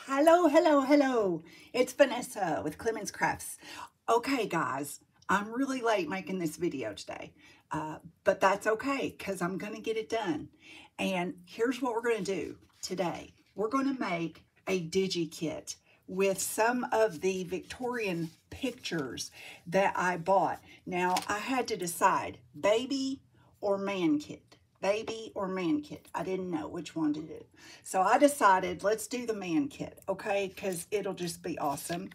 Hello, hello, hello. It's Vanessa with clemonscrafts. Okay, guys, I'm really late making this video today, but that's okay because I'm going to get it done. And here's what we're going to do today. We're going to make a DigiKit with some of the Victorian pictures that I bought. Now, I had to decide, baby or man kit. Baby or man kit. I didn't know which one to do. So I decided, let's do the man kit, okay? Because it'll just be awesome.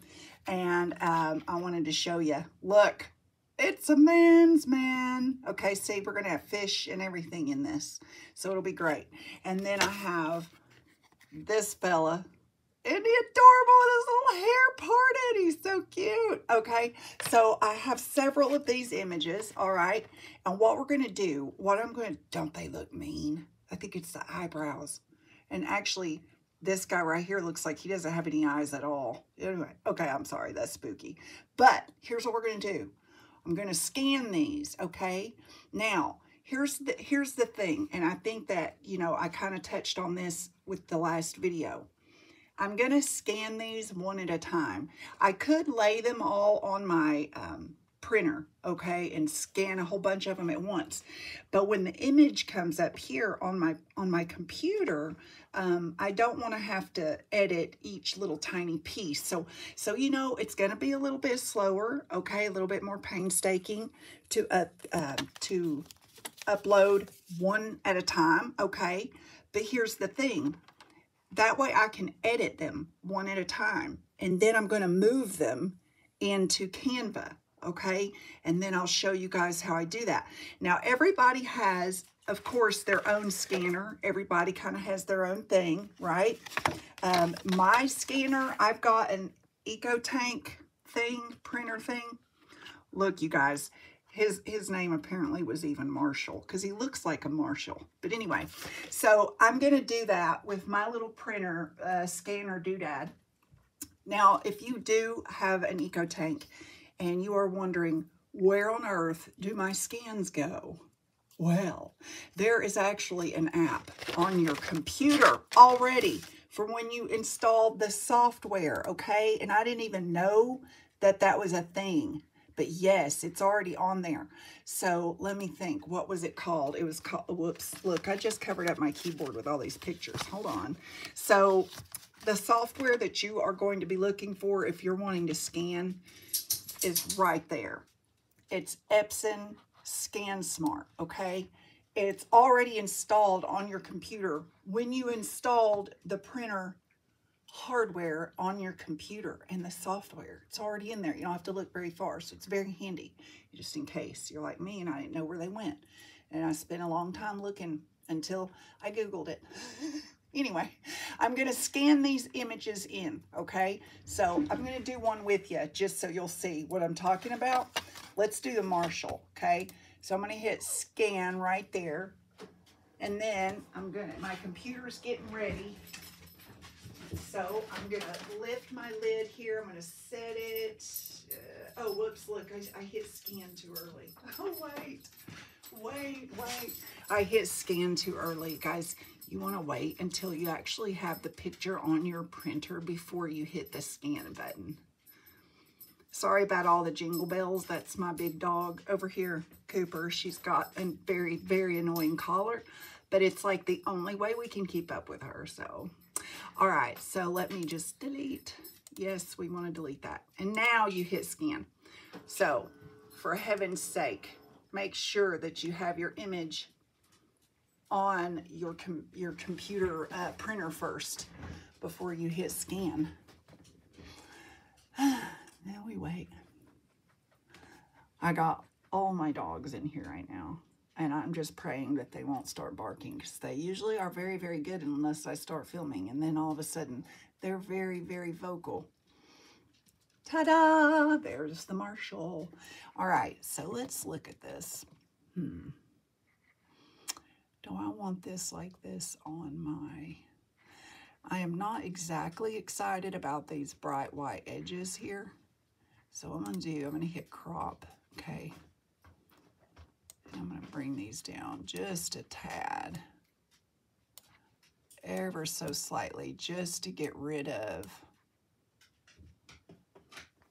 And I wanted to show you. Look, it's a man's man. Okay, see, we're going to have fish and everything in this. So it'll be great. And then I have this fella. Isn't he adorable with his little hair parted? He's so cute. Okay, so I have several of these images, all right? And what we're going to do, don't they look mean? I think it's the eyebrows. And actually, this guy right here looks like he doesn't have any eyes at all. Anyway, okay, I'm sorry, that's spooky. But here's what we're going to do. I'm going to scan these, okay? Now, here's the thing, and I think that, you know, I kind of touched on this with the last video. I'm going to scan these one at a time. I could lay them all on my printer, okay, and scan a whole bunch of them at once. But when the image comes up here on my computer, I don't want to have to edit each little tiny piece. So you know, it's going to be a little bit slower, okay, a little bit more painstaking to upload one at a time, okay. But here's the thing. That way I can edit them one at a time. And then I'm going to move them into Canva, okay? And then I'll show you guys how I do that. Now, everybody has, of course, their own scanner. Everybody kind of has their own thing, right? My scanner, I've got an EcoTank printer thing. Look, you guys. His name apparently was even Marshall because he looks like a Marshall. But anyway, so I'm going to do that with my little printer scanner doodad. Now, if you do have an EcoTank and you are wondering, where on earth do my scans go? Well, there is actually an app on your computer already for when you installed the software, okay? And I didn't even know that that was a thing. But yes, it's already on there. So let me think. What was it called? It was called, whoops, look, I just covered up my keyboard with all these pictures. Hold on. So the software that you are going to be looking for if you're wanting to scan is right there. It's Epson Scan Smart, okay? It's already installed on your computer when you installed the printer hardware on your computer and the software. It's already in there. You don't have to look very far, so it's very handy, just in case you're like me and I didn't know where they went. And I spent a long time looking until I Googled it. Anyway, I'm going to scan these images in, okay? So I'm going to do one with you just so you'll see what I'm talking about. Let's do the Marshall, okay? So I'm going to hit scan right there. And then my computer's getting ready. So I'm going to lift my lid here. I'm going to set it. Oh, whoops, look, I hit scan too early. Oh, wait. I hit scan too early. Guys, you want to wait until you actually have the picture on your printer before you hit the scan button. Sorry about all the jingle bells. That's my big dog over here, Cooper. She's got a very, very annoying collar, but it's like the only way we can keep up with her, so... All right, so let me just delete. Yes, we want to delete that. And now you hit scan. So, for heaven's sake, make sure that you have your image on your computer printer first before you hit scan. Now we wait. I got all my dogs in here right now. And I'm just praying that they won't start barking because they usually are very, very good unless I start filming. And then all of a sudden, they're very, very vocal. Ta-da! There's the Marshall. All right, so let's look at this. Do I want this like this on my... I am not exactly excited about these bright white edges here. So what I'm going to do, I'm going to hit crop, okay? I'm going to bring these down just a tad. ever so slightly just to get rid of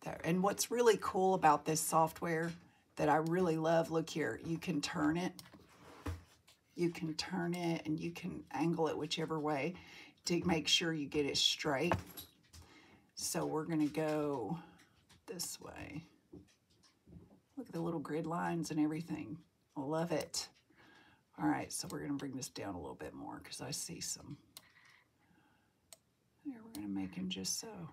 that. And what's really cool about this software that I really love, look here, you can turn it. You can turn it and you can angle it whichever way to make sure you get it straight. So we're going to go this way. Look at the little grid lines and everything. I love it. All right, so we're going to bring this down a little bit more because I see some. There, we're going to make him just so.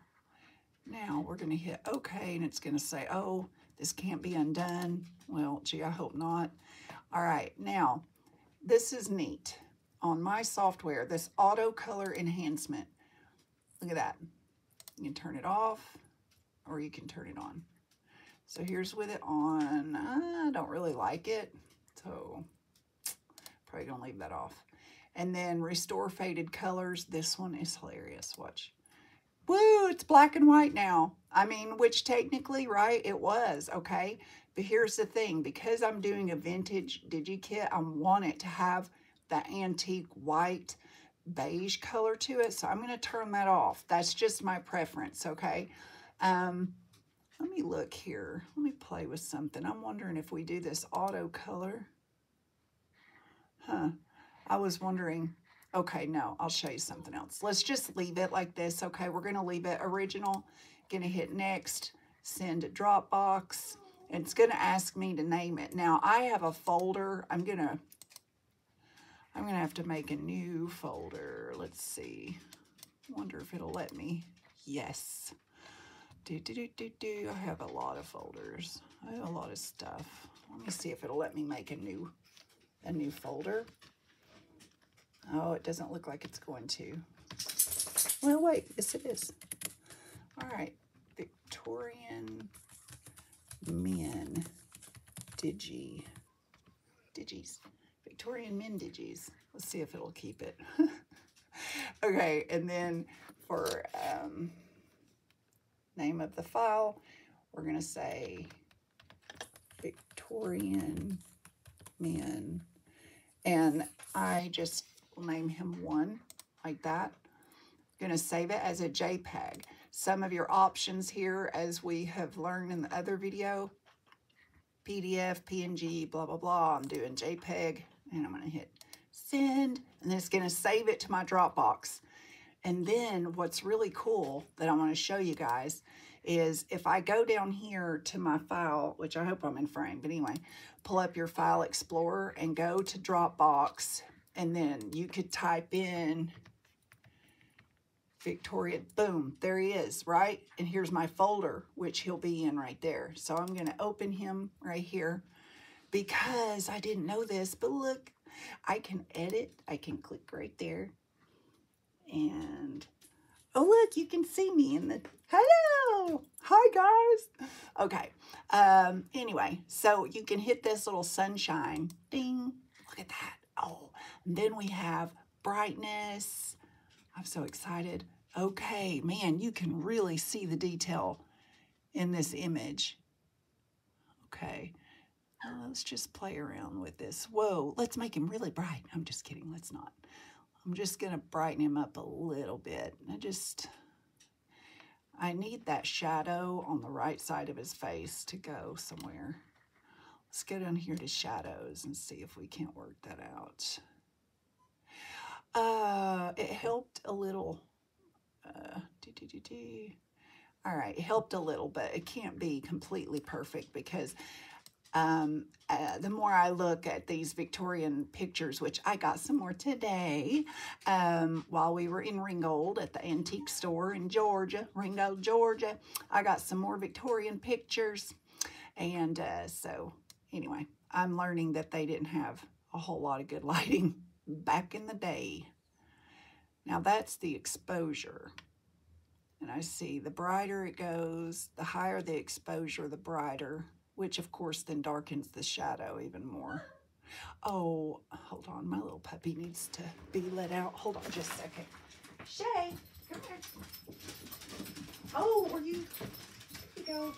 Now we're going to hit OK, and it's going to say, oh, this can't be undone. Well, gee, I hope not. All right, now, this is neat. On my software, this auto color enhancement, look at that. You can turn it off or you can turn it on. So here's with it on. I don't really like it, so probably gonna leave that off. And then restore faded colors. This one is hilarious. Watch. Woo, it's black and white now. I mean, which technically, right, it was, okay? But here's the thing. Because I'm doing a vintage DigiKit, I want it to have that antique white beige color to it. So I'm going to turn that off. That's just my preference, okay? Let me look here. Let me play with something. I'm wondering if we do this auto color. Huh. I was wondering... Okay, no, I'll show you something else. Let's just leave it like this, okay? We're going to leave it original. Going to hit next, send to Dropbox. And it's going to ask me to name it. Now, I have a folder. I'm going to have to make a new folder. Let's see. Wonder if it'll let me. Yes. I have a lot of folders. I have a lot of stuff. Let me see if it'll let me make a new folder. Oh, it doesn't look like it's going to. Well, wait, yes it is. All right, Victorian Men Digis. Victorian Men Digis. Let's see if it'll keep it. Okay, and then for name of the file, we're going to say Victorian Men. And I just will name him 1 like that. I'm going to save it as a JPEG. Some of your options here, as we have learned in the other video, PDF, PNG, blah, blah, blah. I'm doing JPEG, and I'm going to hit send, and then it's going to save it to my Dropbox. And then what's really cool that I want to show you guys is if I go down here to my file, which I hope I'm in frame, but anyway, pull up your File Explorer and go to Dropbox, and then you could type in Victoria, boom, there he is, right? And here's my folder, which he'll be in right there. So I'm going to open him right here because I didn't know this, but look, I can edit. I can click right there. And, oh, look, you can see me in the, hello, hi, guys. Okay, anyway, so you can hit this little sunshine, ding, look at that. Oh, and then we have brightness. I'm so excited. Okay, man, you can really see the detail in this image. Okay, let's just play around with this. Whoa, let's make him really bright. I'm just kidding, let's not. I'm just gonna brighten him up a little bit. I need that shadow on the right side of his face to go somewhere. Let's go down here to shadows and see if we can't work that out. It helped a little. All right, it helped a little, but it can't be completely perfect because the more I look at these Victorian pictures, which I got some more today while we were in Ringgold at the antique store in Georgia, Ringgold, Georgia. I got some more Victorian pictures. And so anyway, I'm learning that they didn't have a whole lot of good lighting back in the day. Now that's the exposure. And I see the brighter it goes, the higher the exposure, the brighter, which of course then darkens the shadow even more. Oh, hold on, my little puppy needs to be let out. Hold on just a second. Shay, come here. Oh, there you go.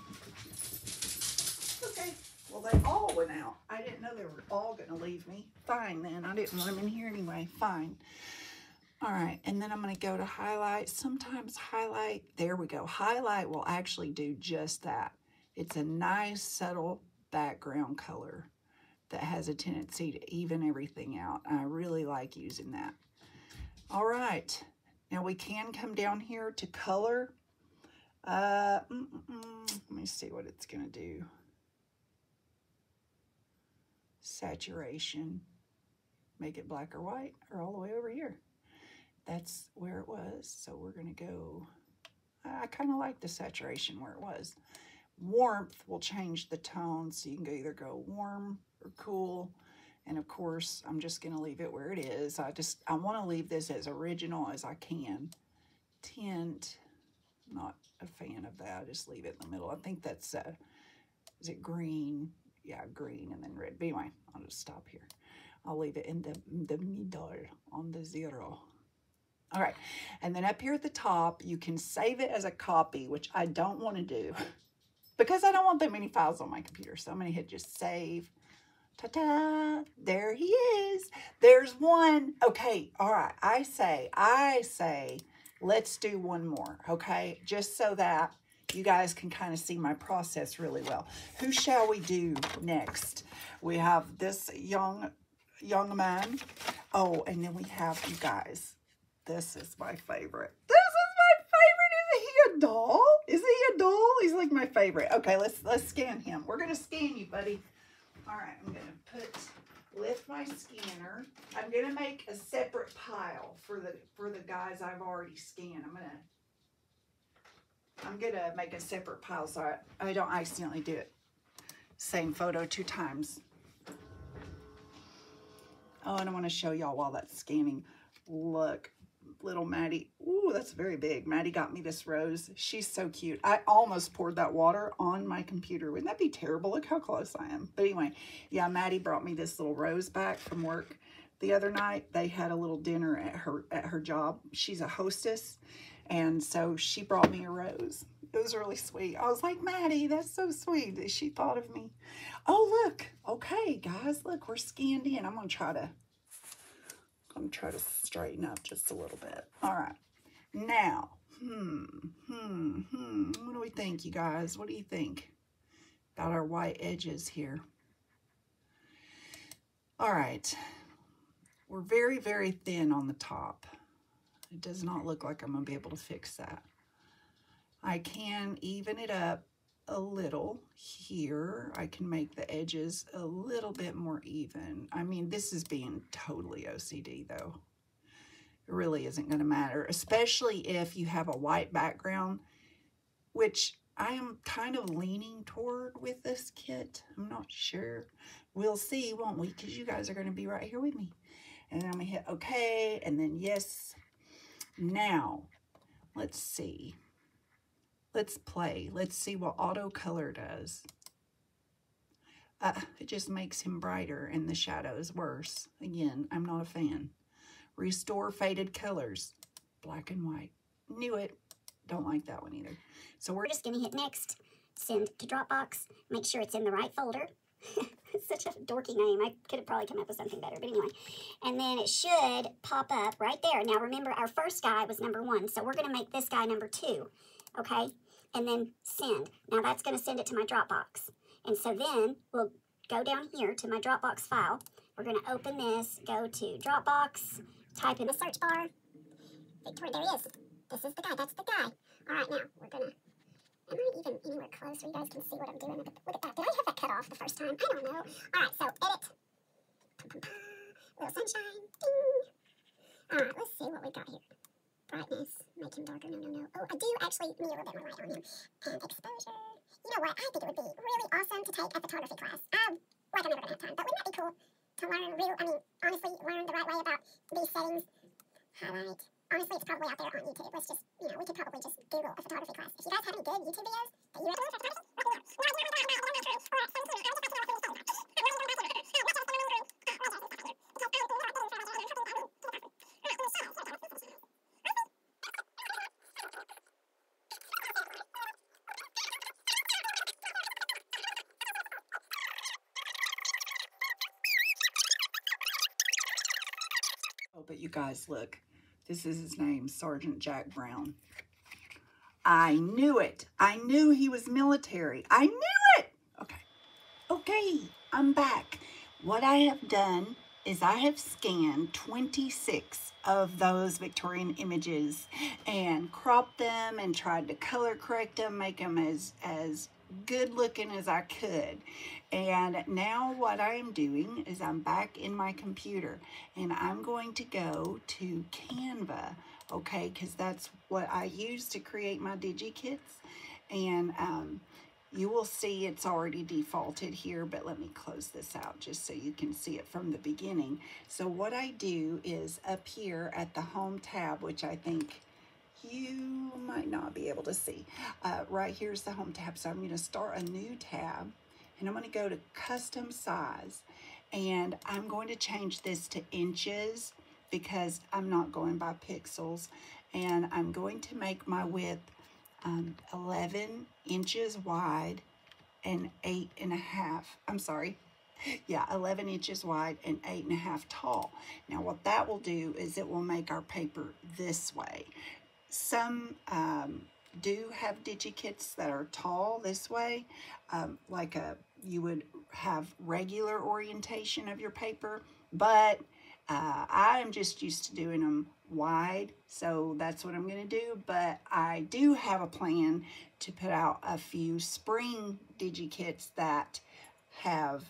Okay, well they all went out. I didn't know they were all gonna leave me. Fine then, I didn't want them in here anyway, fine. All right, and then I'm going to go to highlight. Sometimes highlight, there we go. Highlight will actually do just that. It's a nice, subtle background color that has a tendency to even everything out. I really like using that. All right, now we can come down here to color. Let me see what it's going to do. Saturation. Make it black or white, or all the way over here. That's where it was, so we're going to go, I kind of like the saturation where it was. Warmth will change the tone, so you can either go warm or cool, and of course, I'm just going to leave it where it is. I want to leave this as original as I can. Tint, not a fan of that, I just leave it in the middle. I think that's, is it green? Yeah, green and then red. But anyway, I'll just stop here. I'll leave it in the middle on the 0. All right, and then up here at the top, you can save it as a copy, which I don't want to do because I don't want that many files on my computer. So I'm going to hit just save. Ta-ta! There he is. There's one. Okay, all right. I say, let's do one more, okay? Just so that you guys can kind of see my process really well. Who shall we do next? We have this young man. Oh, and then we have you guys. This is my favorite. This is my favorite. Is he a doll? Is he a doll? He's like my favorite. Okay, let's scan him. We're gonna scan you, buddy. All right, I'm gonna lift my scanner. I'm gonna make a separate pile for the guys I've already scanned. I'm gonna make a separate pile so I don't accidentally do it. Same photo 2 times. Oh, and I want to show y'all while that's scanning. Look, little Maddie. Ooh, that's very big. Maddie got me this rose. She's so cute. I almost poured that water on my computer. Wouldn't that be terrible? Look how close I am. But anyway, yeah, Maddie brought me this little rose back from work the other night. They had a little dinner at her job. She's a hostess, and so she brought me a rose. It was really sweet. I was like, Maddie, that's so sweet that she thought of me. Oh, look. Okay, guys, look, we're scanned in. I'm gonna try to straighten up just a little bit. All right. Now, what do we think, you guys? What do you think about our white edges here? All right. We're very, very thin on the top. It does not look like I'm going to be able to fix that. I can even it up a little here. I can make the edges a little bit more even. I mean, this is being totally OCD though. It really isn't going to matter, especially if you have a white background, which I am kind of leaning toward with this kit. I'm not sure. We'll see, won't we? Because you guys are going to be right here with me. And then I'm going to hit OK, and then yes. Now, let's see. Let's play. Let's see what auto color does. It just makes him brighter and the shadows worse. Again, I'm not a fan. Restore faded colors. Black and white. Knew it. Don't like that one either. So we're just going to hit next. Send to Dropbox. Make sure it's in the right folder. It's such a dorky name. I could have probably come up with something better. But anyway. And then it should pop up right there. Now remember, our first guy was number 1. So we're going to make this guy number 2. Okay? And then send. Now that's going to send it to my Dropbox. And so then we'll go down here to my Dropbox file. We're going to open this, go to Dropbox, type in the search bar. Victoria, there he is. This is the guy. That's the guy. All right, now we're going to, am I even anywhere close where you guys can see what I'm doing? Look at that. Did I have that cut off the first time? I don't know. All right, so edit. Little sunshine. Ding. All right, let's see what we got here. Brightness, make him darker, no. Oh, I do actually need a little bit more light on him. And exposure. You know what? I think it would be really awesome to take a photography class. I'm never going to have time, but wouldn't that be cool to learn honestly, learn the right way about these settings? Highlight. Honestly, it's probably out there on YouTube. Let's just, we could probably just Google a photography class. If you guys have any good YouTube videos that you but you guys, look, This is his name, Sergeant Jack Brown. I knew it. I knew he was military. I knew it. Okay. Okay, I'm back. What I have done is I have scanned 26 of those Victorian images and cropped them and tried to color correct them, make them as good looking as I could. And now what I am doing is I'm back in my computer and I'm going to go to Canva, okay, because that's what I use to create my DigiKits. And you will see it's already defaulted here, but let me close this out just so you can see it from the beginning. So what I do is up here at the Home tab, which I think you might not be able to see. Right here's the Home tab. So I'm going to start a new tab, and I'm going to go to Custom Size, and I'm going to change this to inches because I'm not going by pixels, and I'm going to make my width 11 inches wide and 8.5. I'm sorry. Yeah, 11 inches wide and 8.5 tall. Now what that will do is it will make our paper this way. Some do have DigiKits that are tall this way, like you would have regular orientation of your paper, but I am just used to doing them wide, so that's what I'm going to do. But I do have a plan to put out a few spring DigiKits that have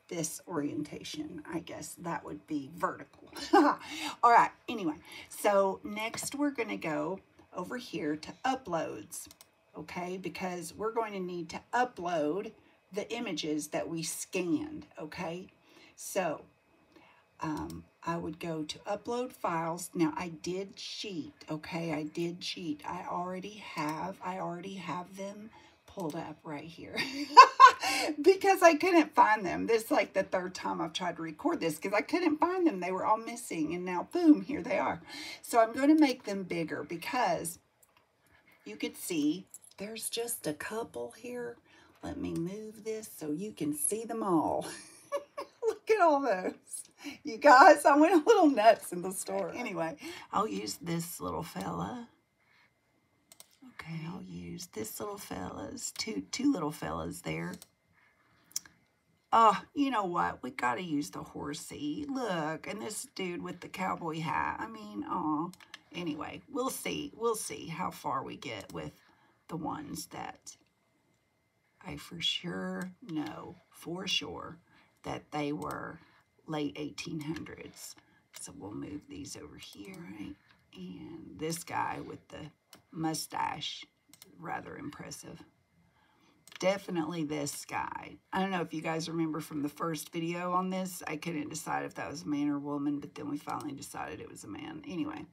this orientation. I guess that would be vertical. All right, anyway, so next we're going to go over here to uploads, okay, because we're going to need to upload the images that we scanned, okay. So I would go to upload files. Now I did cheat, okay, I did cheat. I already have them pulled up right here because I couldn't find them. This is like the third time I've tried to record this because I couldn't find them. They were all missing, and now boom, here they are. So I'm going to make them bigger because you could see there's just a couple here. Let me move this so you can see them all. Look at all those. You guys, I went a little nuts in the store. Anyway, I'll use this little fella. Okay, I'll use this little fella's, two little fellas there. Oh, you know what? We got to use the horsey. Look, and this dude with the cowboy hat. I mean, oh. Anyway, we'll see. We'll see how far we get with the ones that I for sure know, for sure, that they were late 1800s. So we'll move these over here, right? And this guy with the mustache, rather impressive. Definitely this guy. I don't know if you guys remember from the first video on this, I couldn't decide if that was a man or a woman, but then we finally decided it was a man. Anyway.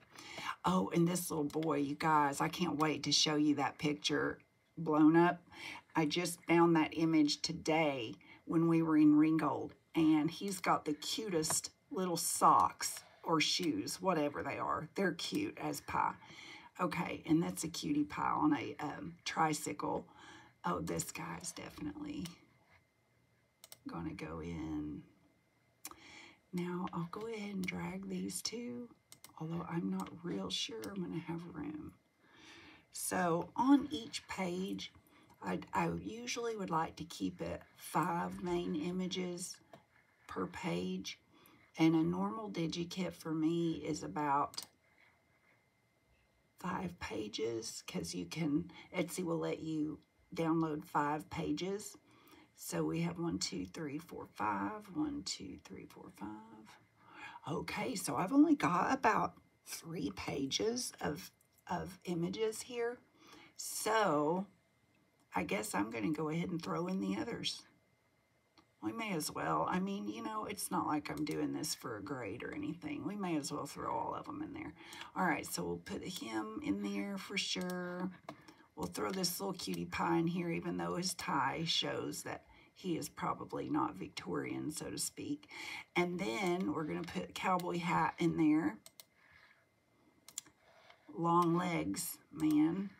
Oh, and this little boy, you guys, I can't wait to show you that picture blown up. I just found that image today when we were in Ringgold, and he's got the cutest little socks or shoes, whatever they are. They're cute as pie. Okay, and that's a cutie pie on a tricycle. Oh, this guy's definitely gonna go in. Now, I'll go ahead and drag these two, although I'm not real sure I'm gonna have room. So on each page, I usually would like to keep it 5 main images per page, and a normal DigiKit for me is about 5 pages, because you can, Etsy will let you download 5 pages. So we have 1, 2, 3, 4, 5. 1, 2, 3, 4, 5. Okay, so I've only got about 3 pages of images here. So I guess I'm going to go ahead and throw in the others. We may as well. I mean, you know, it's not like I'm doing this for a grade or anything. We may as well throw all of them in there. All right, so we'll put him in there for sure. We'll throw this little cutie pie in here, even though his tie shows that he is probably not Victorian, so to speak. And then we're going to put cowboy hat in there. Long legs, man.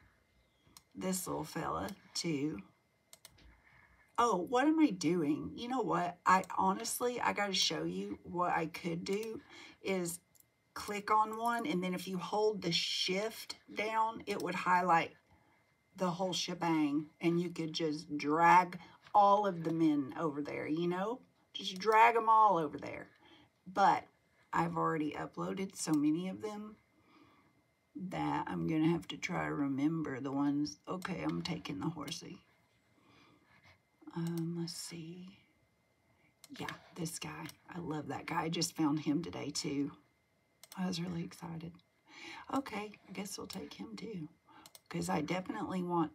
This little fella, too. Oh, what am I doing? You know what? I honestly, I got to show you what I could do is click on one, and then if you hold the shift down, it would highlight the whole shebang, and you could just drag all of them in over there, you know? Just drag them all over there. But I've already uploaded so many of them that I'm going to have to try to remember the ones. Okay, I'm taking the horsey. Let's see. Yeah, this guy. I love that guy. I just found him today, too. I was really excited. Okay, I guess we'll take him, too. Because I definitely want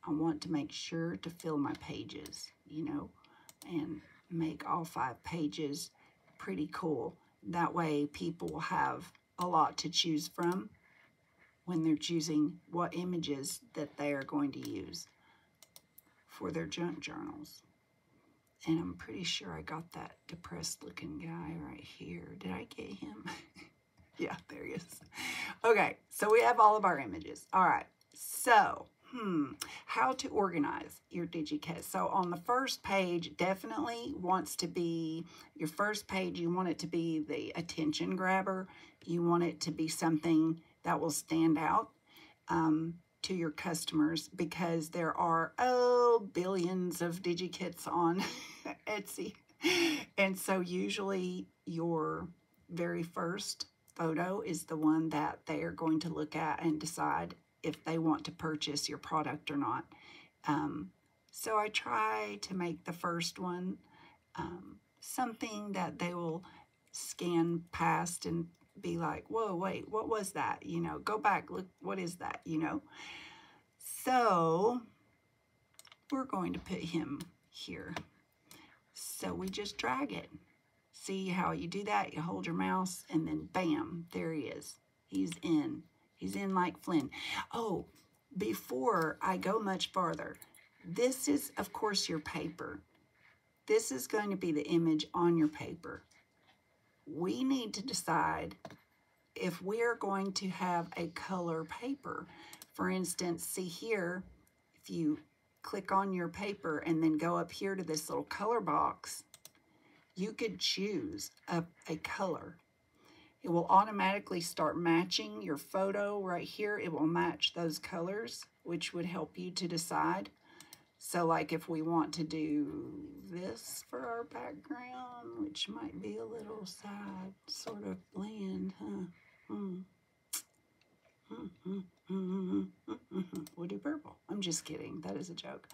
to make sure to fill my pages, you know, and make all 5 pages pretty cool. That way people will have a lot to choose from when they're choosing what images that they are going to use for their junk journals. And I'm pretty sure I got that depressed looking guy right here. Did I get him? Yeah, there he is. Okay, so we have all of our images. All right, so how to organize your DigiKit. So on the first page, definitely wants to be, your first page, you want it to be the attention grabber. You want it to be something that will stand out to your customers, because there are, billions of DigiKits on Etsy. And so usually your very first photo is the one that they are going to look at and decide if they want to purchase your product or not. So I try to make the first one something that they will scan past and be like, whoa, wait, what was that? You know, go back, look, what is that? You know? So we're going to put him here. So we just drag it. See how you do that? You hold your mouse and then bam, there he is. He's in. He's in like Flynn. Oh, before I go much farther, this is, of course, your paper. This is going to be the image on your paper. We need to decide if we're going to have a color paper. For instance, see here, if you click on your paper and then go up here to this little color box, you could choose a color. It will automatically start matching your photo right here. It will match those colors, which would help you to decide. So like if we want to do this for our background, which might be a little sad, sort of bland, huh? We'll do purple. I'm just kidding. That is a joke.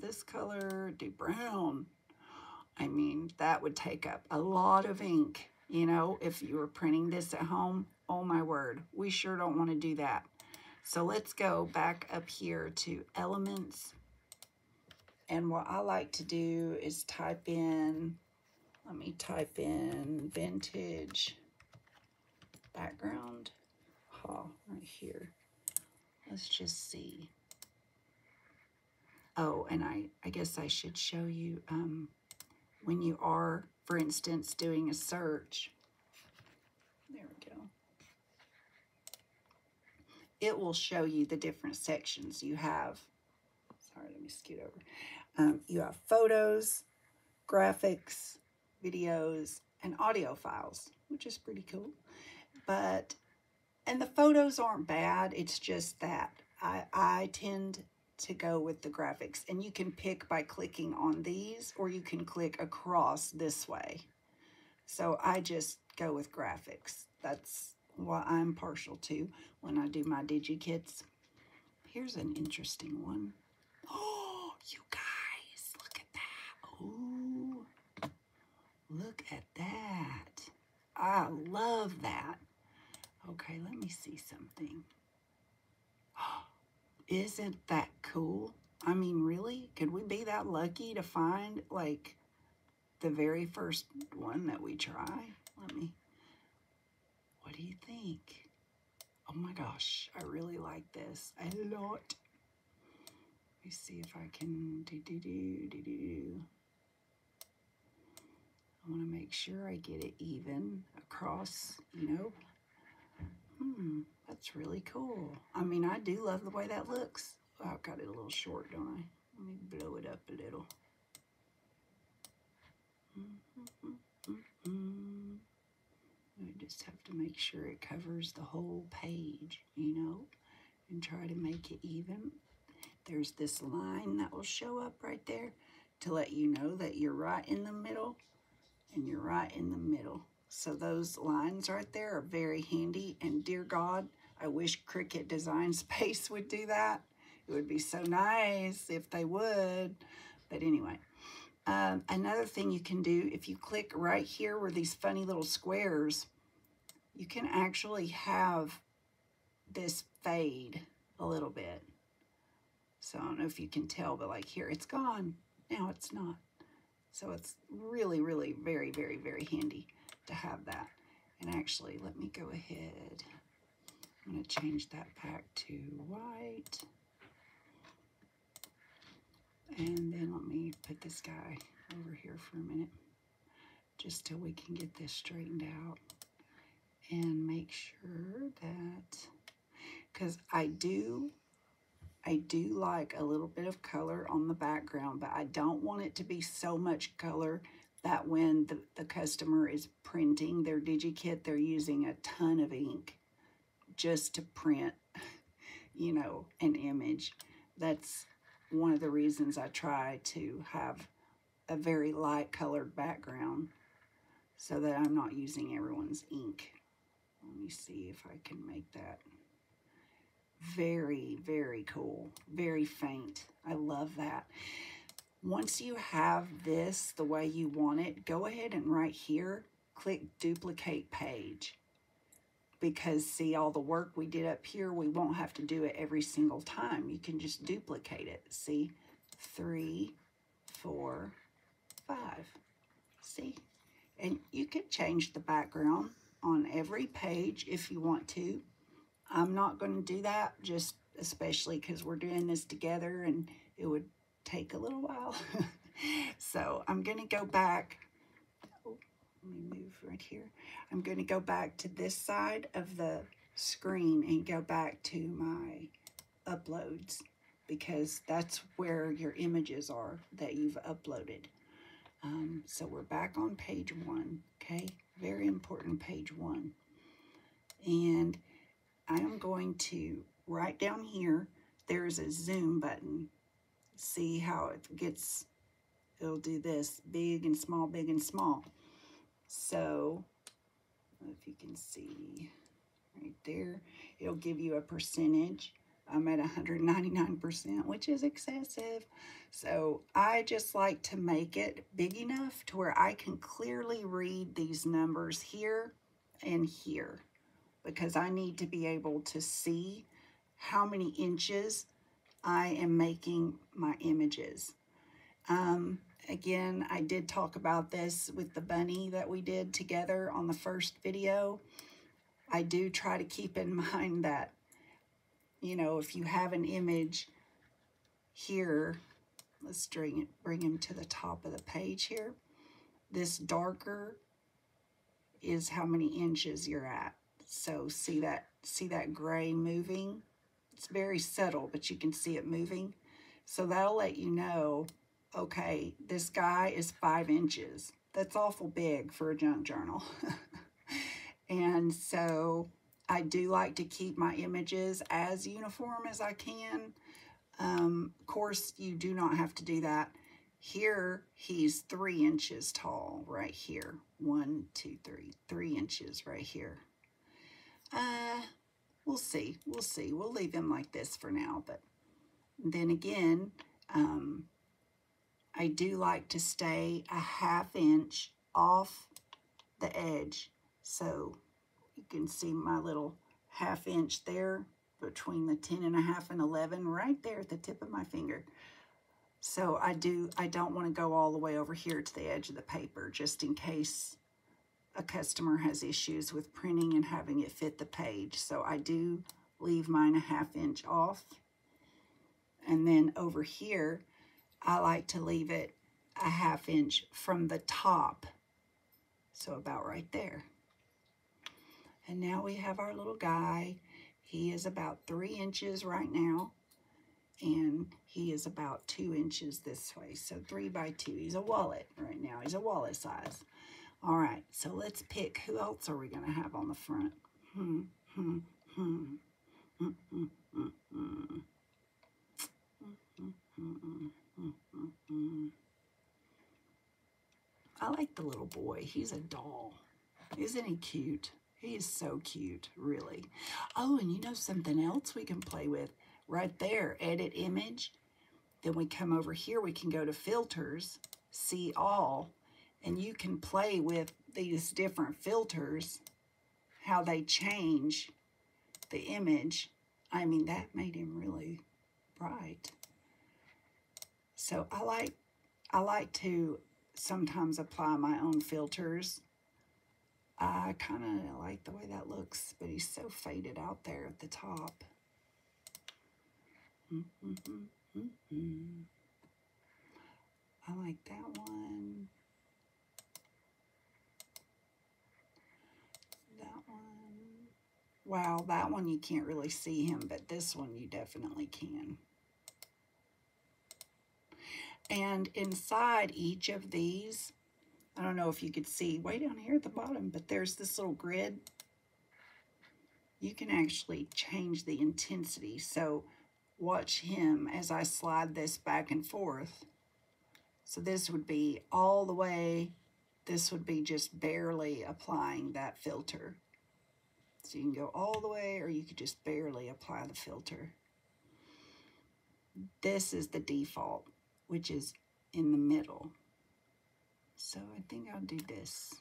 This color, do brown. I mean, that would take up a lot of ink. You know, if you were printing this at home, oh my word, we sure don't want to do that. So let's go back up here to Elements. And what I like to do is type in, let me type in vintage background. Right here. Let's just see. Oh, and I guess I should show you when you are, for instance, doing a search. There we go. It will show you the different sections you have. Sorry, let me scoot over. You have photos, graphics, videos, and audio files, which is pretty cool. And the photos aren't bad. It's just that I tend to go with the graphics. And you can pick by clicking on these, or you can click across this way. So I just go with graphics. That's what I'm partial to when I do my DigiKits. Here's an interesting one. Oh, you guys, look at that. Oh, look at that. I love that. Okay, let me see something. Isn't that cool? I mean, really? Could we be that lucky to find, like, the very first one that we try? What do you think? Oh my gosh, I really like this a lot. Let me see if I can I want to make sure I get it even across, you know. That's really cool. I mean, I do love the way that looks. Oh, I've got it a little short, don't I? Let me blow it up a little. I just have to make sure it covers the whole page, you know, and try to make it even. There's this line that will show up right there to let you know that you're right in the middle and you're right in the middle. So those lines right there are very handy, and dear God, I wish Cricut Design Space would do that. It would be so nice if they would. But anyway, another thing you can do, if you click right here where these funny little squares, you can actually have this fade a little bit. So I don't know if you can tell, but like here, it's gone. Now it's not. So it's really, really very, very, very handy to have that. And actually, let me go ahead. I'm going to change that back to white. And then let me put this guy over here for a minute, just till we can get this straightened out. And make sure that, because I do like a little bit of color on the background, but I don't want it to be so much color that when the customer is printing their DigiKit, they're using a ton of ink just to print, you know, an image. That's one of the reasons I try to have a very light colored background so that I'm not using everyone's ink. Let me see if I can make that very, very cool, very faint. I love that. Once you have this the way you want it, go ahead and right here, click duplicate page. Because see, all the work we did up here, we won't have to do it every single time. You can just duplicate it. See, 3, 4, 5. See? And you can change the background on every page if you want to. I'm not going to do that, just especially because we're doing this together and it would take a little while. So I'm going to go back. Oh, let me move right here. I'm going to go back to this side of the screen and go back to my uploads, because that's where your images are that you've uploaded. So we're back on page 1, okay? Very important, page 1. And I am going to, right down here, there's a zoom button. See how it gets, it'll do this, big and small, big and small. So, if you can see right there, it'll give you a percentage. I'm at 199%, which is excessive. So I just like to make it big enough to where I can clearly read these numbers here and here, because I need to be able to see how many inches I am making my images. Again, I did talk about this with the bunny that we did together on the first video. I do try to keep in mind that, you know, if you have an image here, let's bring him to the top of the page here. This darker is how many inches you're at. So see that gray moving? It's very subtle, but you can see it moving. So that'll let you know, okay, this guy is 5 inches. That's awful big for a junk journal. And so I do like to keep my images as uniform as I can. Of course, you do not have to do that. Here, he's 3 inches tall right here. 1, 2, 3, 3 inches right here. We'll see. We'll leave him like this for now. But then again, I do like to stay a 1/2 inch off the edge. So you can see my little 1/2 inch there between the 10.5 and 11, right there at the tip of my finger. So I don't want to go all the way over here to the edge of the paper, just in case a customer has issues with printing and having it fit the page. So I do leave mine a 1/2 inch off. And then over here, I like to leave it a 1/2 inch from the top. So about right there. And now we have our little guy. He is about 3 inches right now. And he is about 2 inches this way. So 3 by 2. He's a wallet right now. He's a wallet size. All right, so let's pick, who else are we going to have on the front? I like the little boy. He's a doll. Isn't he cute? He is so cute, really. Oh, and you know something else we can play with? Right there, edit image. Then we come over here, we can go to filters, see all, and you can play with these different filters, how they change the image. I mean, that made him really bright. So I like to sometimes apply my own filters. I kind of like the way that looks, but he's so faded out there at the top. I like that one. That one. Wow, that one you can't really see him, but this one you definitely can. And inside each of these, I don't know if you could see way down here at the bottom, but there's this little grid. You can actually change the intensity. So watch him as I slide this back and forth. So this would be all the way. This would be just barely applying that filter. So you can go all the way, or you could just barely apply the filter. This is the default, which is in the middle. So I think I'll do this.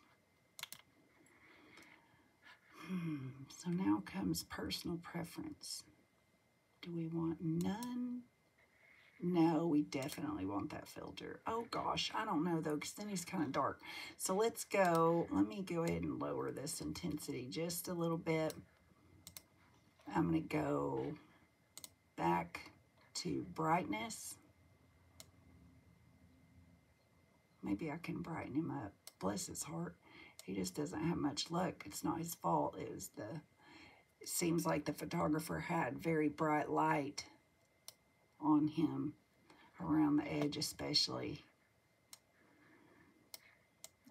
So now comes personal preference. Do we want none? No, we definitely want that filter. Oh gosh, I don't know though, because then he's kind of dark. So let's go, let me go ahead and lower this intensity just a little bit. I'm going to go back to brightness. Maybe I can brighten him up. Bless his heart. He just doesn't have much luck. It's not his fault. It seems like the photographer had very bright light on him, around the edge especially.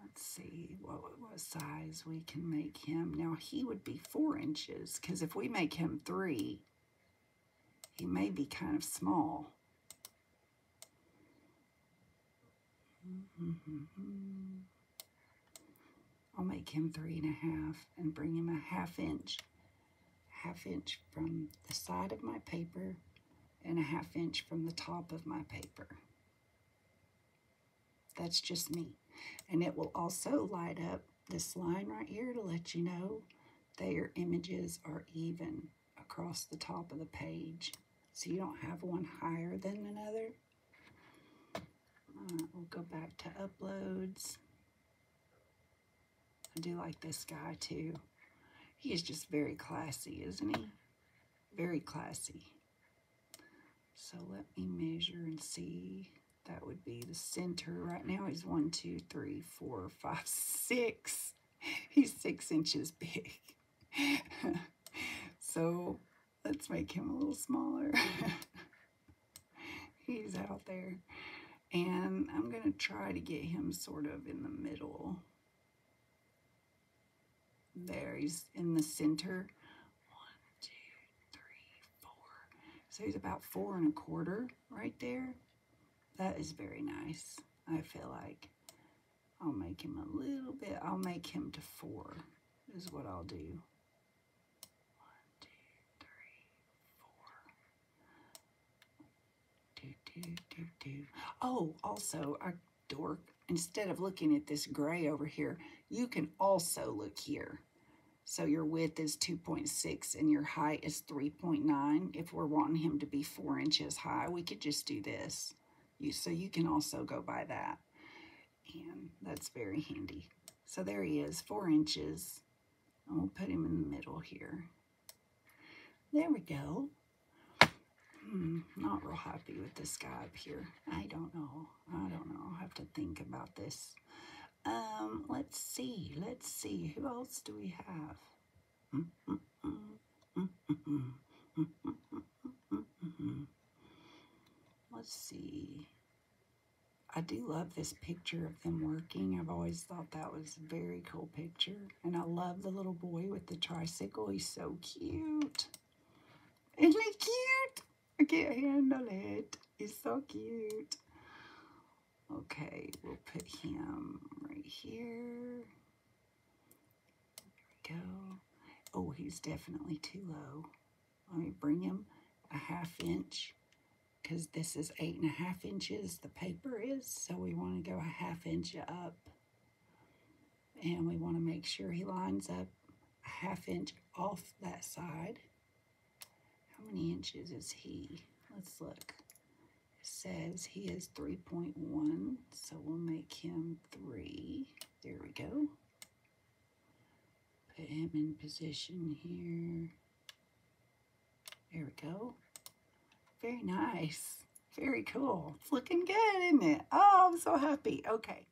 Let's see what size we can make him. Now he would be 4 inches, because if we make him 3, he may be kind of small. I'll make him 3.5 and bring him a ½ inch. ½ inch from the side of my paper and a ½ inch from the top of my paper. That's just me. And it will also light up this line right here to let you know their images are even across the top of the page. So you don't have one higher than another. We'll go back to uploads. I do like this guy too. He is just very classy, isn't he? Very classy. So let me measure and see. That would be the center. Right now he's 1, 2, 3, 4, 5, 6. He's 6 inches big. So let's make him a little smaller. He's out there. And I'm going to try to get him sort of in the middle. There, he's in the center. 1, 2, 3, 4. So he's about 4 1/4 right there. That is very nice. I feel like I'll make him a little bit. I'll make him to 4 is what I'll do. 1, 2, 3, 4. Oh, also, I dork. Instead of looking at this gray over here, you can also look here. So your width is 2.6 and your height is 3.9. If we're wanting him to be 4 inches high, we could just do this. So you can also go by that. And that's very handy. So there he is, 4 inches. And we'll put him in the middle here. There we go. Not real happy with this guy up here. I don't know. I'll have to think about this. Let's see. Who else do we have? Let's see. I do love this picture of them working. I've always thought that was a very cool picture. And I love the little boy with the tricycle. He's so cute. Isn't he cute? I can't handle it. He's so cute. Okay, we'll put him right here. There we go. Oh, he's definitely too low. Let me bring him a 1/2 inch, because this is 8.5 inches, the paper is, so we want to go a 1/2 inch up. And we want to make sure he lines up a 1/2 inch off that side. How many inches is he? Let's look. It says he is 3.1, so we'll make him 3. There we go. Put him in position here. There we go. Very nice. Very cool. It's looking good, isn't it? Oh, I'm so happy. Okay.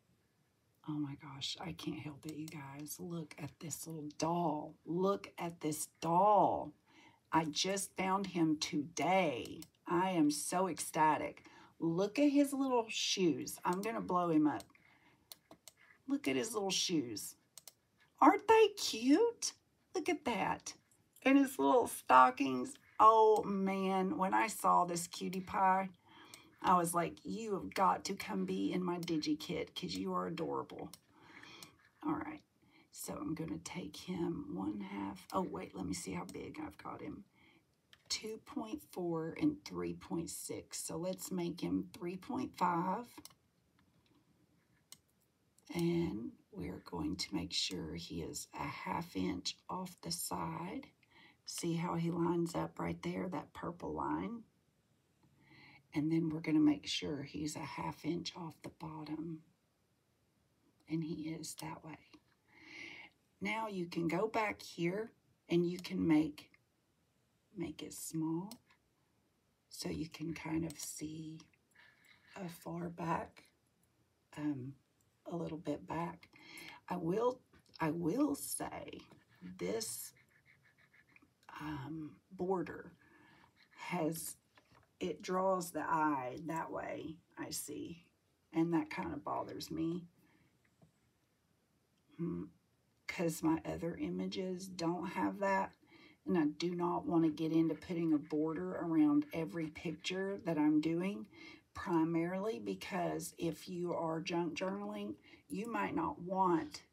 Oh my gosh, I can't help it, you guys. Look at this little doll. Look at this doll. I just found him today. I am so ecstatic. Look at his little shoes. I'm going to blow him up. Look at his little shoes. Aren't they cute? Look at that. And his little stockings. Oh man, when I saw this cutie pie, I was like, you have got to come be in my DigiKit because you are adorable. All right, so I'm going to take him 1/2. Oh, wait, let me see how big I've got him. 2.4 and 3.6. So let's make him 3.5. And we're going to make sure he is a 1/2 inch off the side. See how he lines up right there, that purple line? And then we're going to make sure he's a 1/2 inch off the bottom. And he is that way. Now you can go back here and you can make it small so you can kind of see a far back, a little bit back. I will say this border it draws the eye that way, I see, and that kind of bothers me because my other images don't have that, and I do not want to get into putting a border around every picture that I'm doing, primarily because if you are junk journaling, you might not want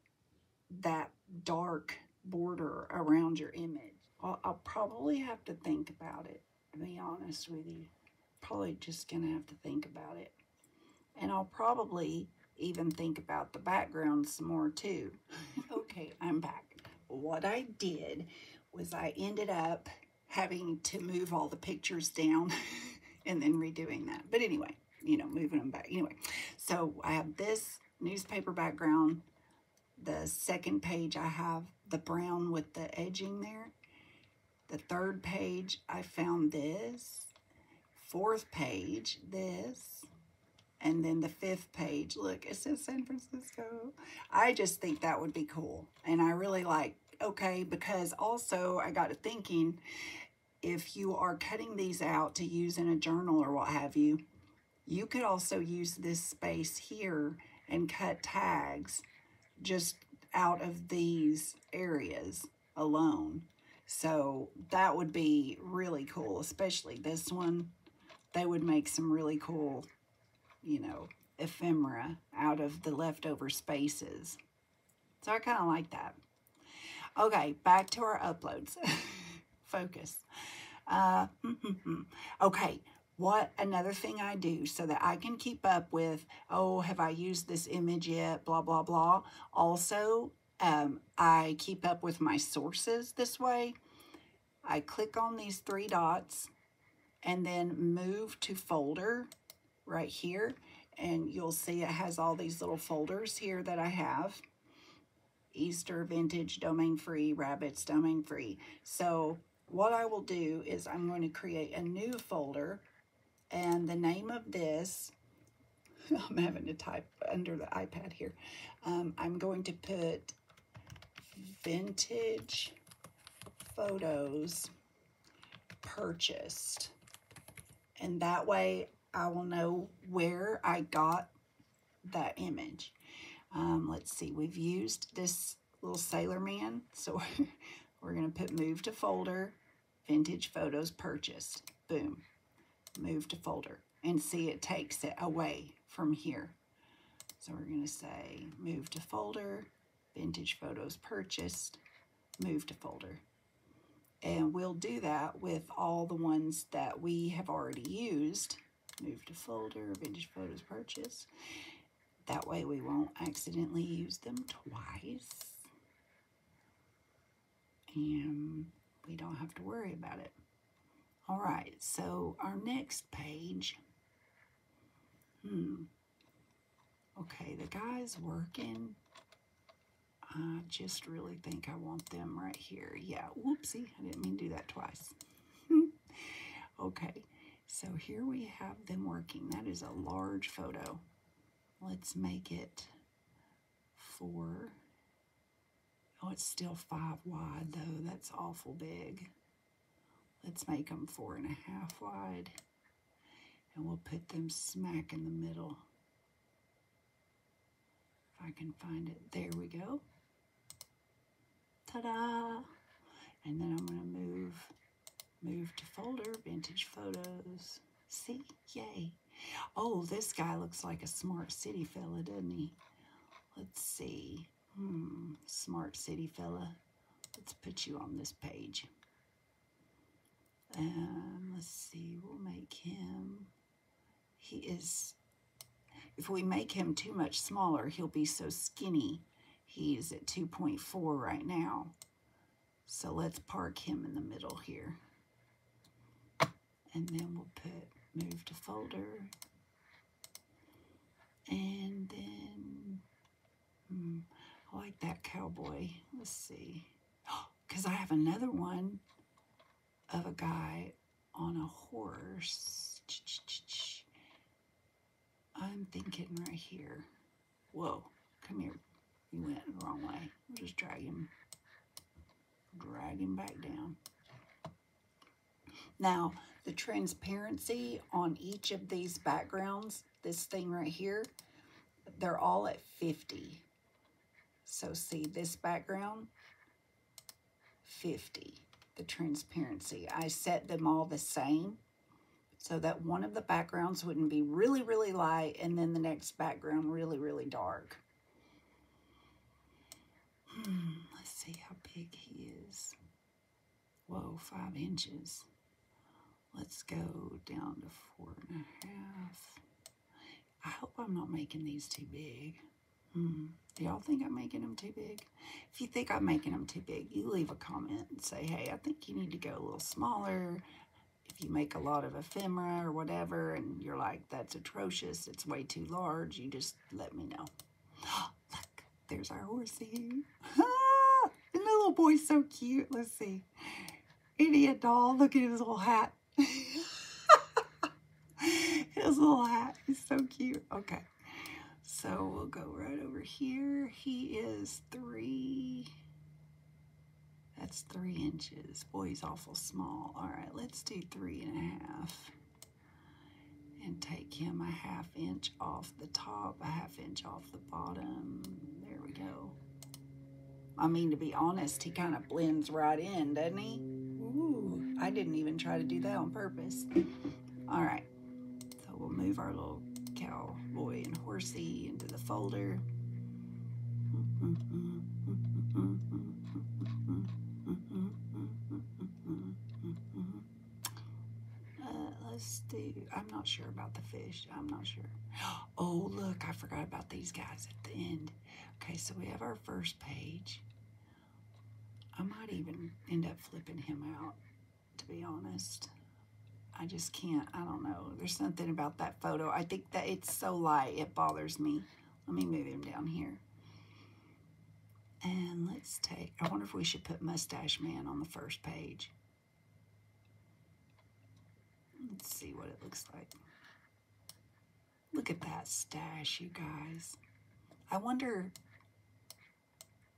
that dark border around your image. I'll probably have to think about it, to be honest with you. Probably just gonna have to think about it. And I'll probably even think about the background some more too. Okay, I'm back. What I did was I ended up having to move all the pictures down and then redoing that. But anyway, you know, moving them back. Anyway, so I have this newspaper background. The second page, I have the brown with the edging there. The third page, I found this. Fourth page, this. And then the fifth page, look, it says San Francisco. I just think that would be cool. And I really like, okay, because also I got to thinking, if you are cutting these out to use in a journal or what have you, you could also use this space here and cut tags just out of these areas alone. So that would be really cool, especially this one. They would make some really cool, you know, ephemera out of the leftover spaces. So I kind of like that. Okay, back to our uploads. Focus. Okay, what another thing I do so that I can keep up with, oh, have I used this image yet, blah, blah, blah. Also, I keep up with my sources this way. I click on these 3 dots and then move to folder right here. And you'll see it has all these little folders here that I have. Easter, vintage, domain free, rabbits, domain free. So what I will do is I'm going to create a new folder, and the name of this, I'm having to type under the iPad here. I'm going to put vintage photos purchased. And that way I will know where I got that image. Let's see, we've used this little sailor man, so we're going to put move to folder, vintage photos purchased. Boom, move to folder. And see, it takes it away from here. So we're going to say move to folder, vintage photos purchased, move to folder. And we'll do that with all the ones that we have already used. Move to folder, vintage photos purchased. That way we won't accidentally use them twice. And we don't have to worry about it. All right, so our next page. Okay, the guy's working. I just really think I want them right here. Yeah, whoopsie, I didn't mean to do that twice. Okay, so here we have them working. That is a large photo. Let's make it 4. Oh, it's still 5 wide though. That's awful big. Let's make them 4.5 wide. And we'll put them smack in the middle. If I can find it. There we go. Ta-da! And then I'm going to move to folder, vintage photos. See? Yay. Oh, this guy looks like a smart city fella, doesn't he? Let's see. Smart city fella. Let's put you on this page. Let's see. We'll make him. He is, if we make him too much smaller, he'll be so skinny. He's at 2.4 right now. So let's park him in the middle here. And then we'll put move to folder. And then, I like that cowboy. Let's see. Because I have another one of a guy on a horse. I'm thinking right here. Whoa, come here. You went the wrong way. We'll just drag him back down. Now, the transparency on each of these backgrounds, this thing right here, they're all at 50. So see this background, 50, the transparency. I set them all the same so that one of the backgrounds wouldn't be really, really light and then the next background really, really dark. Let's see how big he is. Whoa, 5 inches. Let's go down to 4.5. I hope I'm not making these too big. Do y'all think I'm making them too big? If you think I'm making them too big, you leave a comment and say, hey, I think you need to go a little smaller. If you make a lot of ephemera or whatever, and you're like, that's atrocious, it's way too large, you just let me know. Look, there's our horsey. And the little boy's so cute. Let's see. Idiot doll. Look at his little hat. His little hat is so cute. Okay. So we'll go right over here. He is 3. That's 3 inches. Boy, he's awful small. All right, let's do 3.5. And take him a 1/2 inch off the top, a 1/2 inch off the bottom. There we go. I mean, to be honest, he kind of blends right in, doesn't he? Ooh, I didn't even try to do that on purpose. All right, so we'll move our little cowboy and horsey into the folder. Let's do, I'm not sure about the fish. I'm not sure. Oh, look, I forgot about these guys at the end. Okay, so we have our first page. I might even end up flipping him out, to be honest. I just can't, I don't know. There's something about that photo. I think that it's so light, it bothers me. Let me move him down here. And let's take, I wonder if we should put Mustache Man on the first page. Let's see what it looks like. Look at that stash, you guys. I wonder,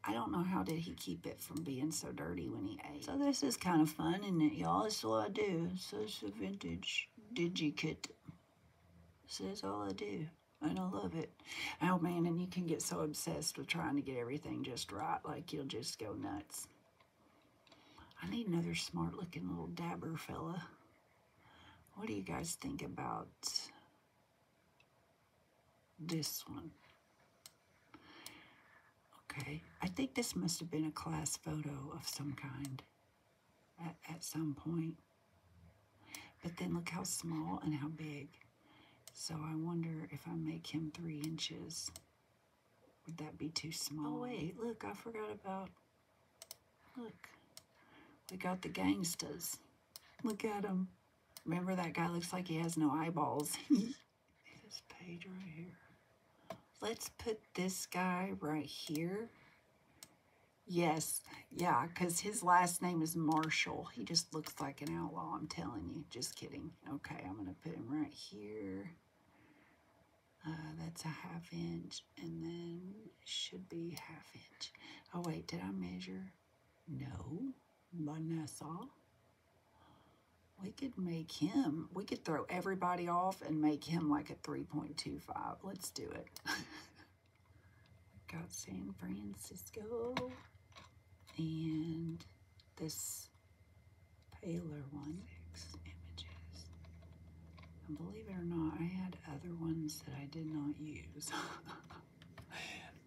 I don't know how did he keep it from being so dirty when he ate. So this is kind of fun, isn't it, y'all? This is all I do. So it's a vintage DigiKit. This is all I do. And I love it. Oh man, and you can get so obsessed with trying to get everything just right, like you'll just go nuts. I need another smart looking little dabber fella. What do you guys think about this one? Okay, I think this must have been a class photo of some kind at some point. But then look how small and how big. So I wonder if I make him 3 inches, would that be too small? Oh wait, look, I forgot about, look, we got the gangsters. Look at him. Remember that guy looks like he has no eyeballs. This page right here. Let's put this guy right here. Yes, yeah, because his last name is Marshall. He just looks like an outlaw, I'm telling you. Just kidding. Okay, I'm going to put him right here. That's a 1/2 inch, and then it should be 1/2 inch. Oh, wait, did I measure? No, Vanessa. We could make him, we could throw everybody off and make him like a 3.25. Let's do it. Got San Francisco. And this paler one, 6 images. And believe it or not, I had other ones that I did not use.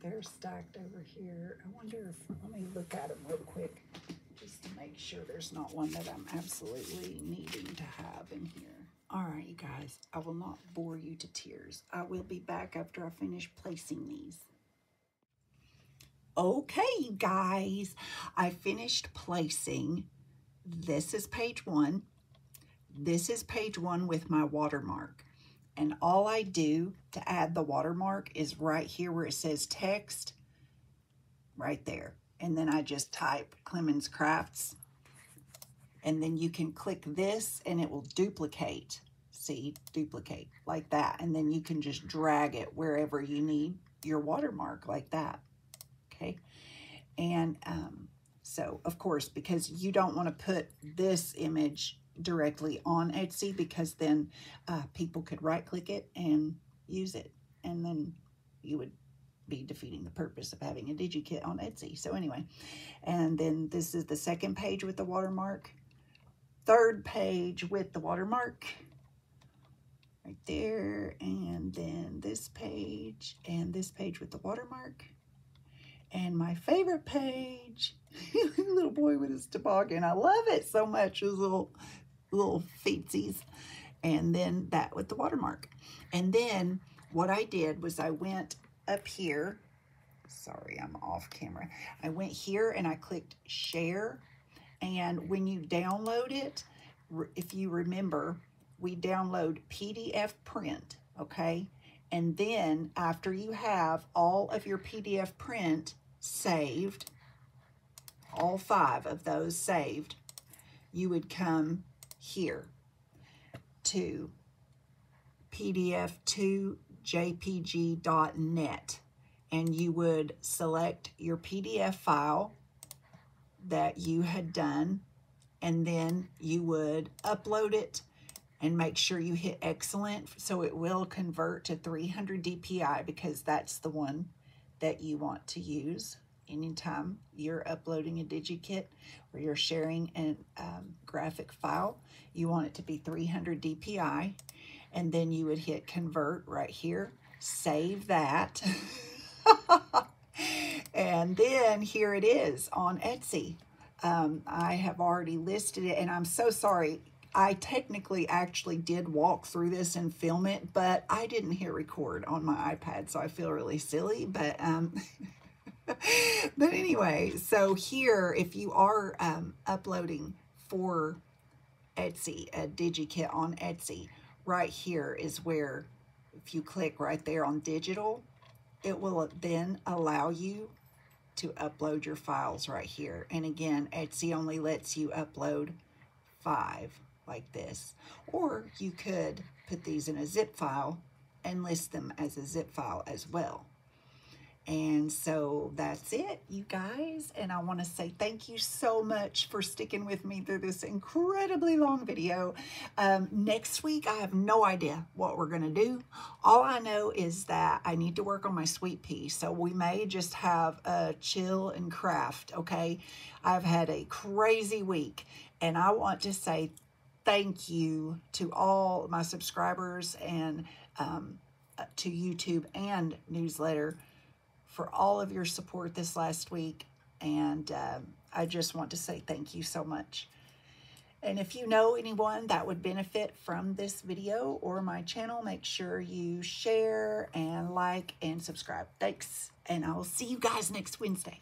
They're stacked over here. I wonder if, let me look at them real quick, just to make sure there's not one that I'm absolutely needing to have in here. All right, you guys, I will not bore you to tears. I will be back after I finish placing these. Okay, you guys, I finished placing. This is page 1. This is page 1 with my watermark. And all I do to add the watermark is right here where it says text, right there. And then I just type clemonscrafts. And then you can click this and it will duplicate. See, duplicate like that. And then you can just drag it wherever you need your watermark like that. Okay, and so of course, because you don't want to put this image directly on Etsy, because then people could right click it and use it, and then you would be defeating the purpose of having a DigiKit on Etsy. So anyway, and then this is the second page with the watermark, third page with the watermark right there, and then this page and this page with the watermark. And my favorite page, little boy with his toboggan. I love it so much, his little feetsies. And then that with the watermark. And then what I did was I went up here. Sorry, I'm off camera. I went here and I clicked share. And when you download it, if you remember, we download PDF print, okay? And then after you have all of your PDF print saved, all 5 of those saved, you would come here to pdf2jpg.net, and you would select your PDF file that you had done, and then you would upload it and make sure you hit excellent, so it will convert to 300 DPI, because that's the one that you want to use anytime you're uploading a DigiKit or you're sharing a graphic file. You want it to be 300 DPI, and then you would hit convert right here, save that, and then here it is on Etsy. I have already listed it, and I'm so sorry. I technically actually did walk through this and film it, but I didn't hit record on my iPad, so I feel really silly, but but anyway, so here, if you are uploading for Etsy, a DigiKit on Etsy, right here is where, if you click right there on digital, it will then allow you to upload your files right here. And again, Etsy only lets you upload 5 like this, or you could put these in a zip file and list them as a zip file as well. And so that's it, you guys. And I want to say thank you so much for sticking with me through this incredibly long video. Next week, I have no idea what we're going to do. All I know is that I need to work on my sweet pea. So we may just have a chill and craft, okay? I've had a crazy week. And I want to say thank you to all my subscribers and to YouTube and newsletter for all of your support this last week. And I just want to say thank you so much. And if you know anyone that would benefit from this video or my channel, make sure you share and like and subscribe. Thanks. And I will see you guys next Wednesday.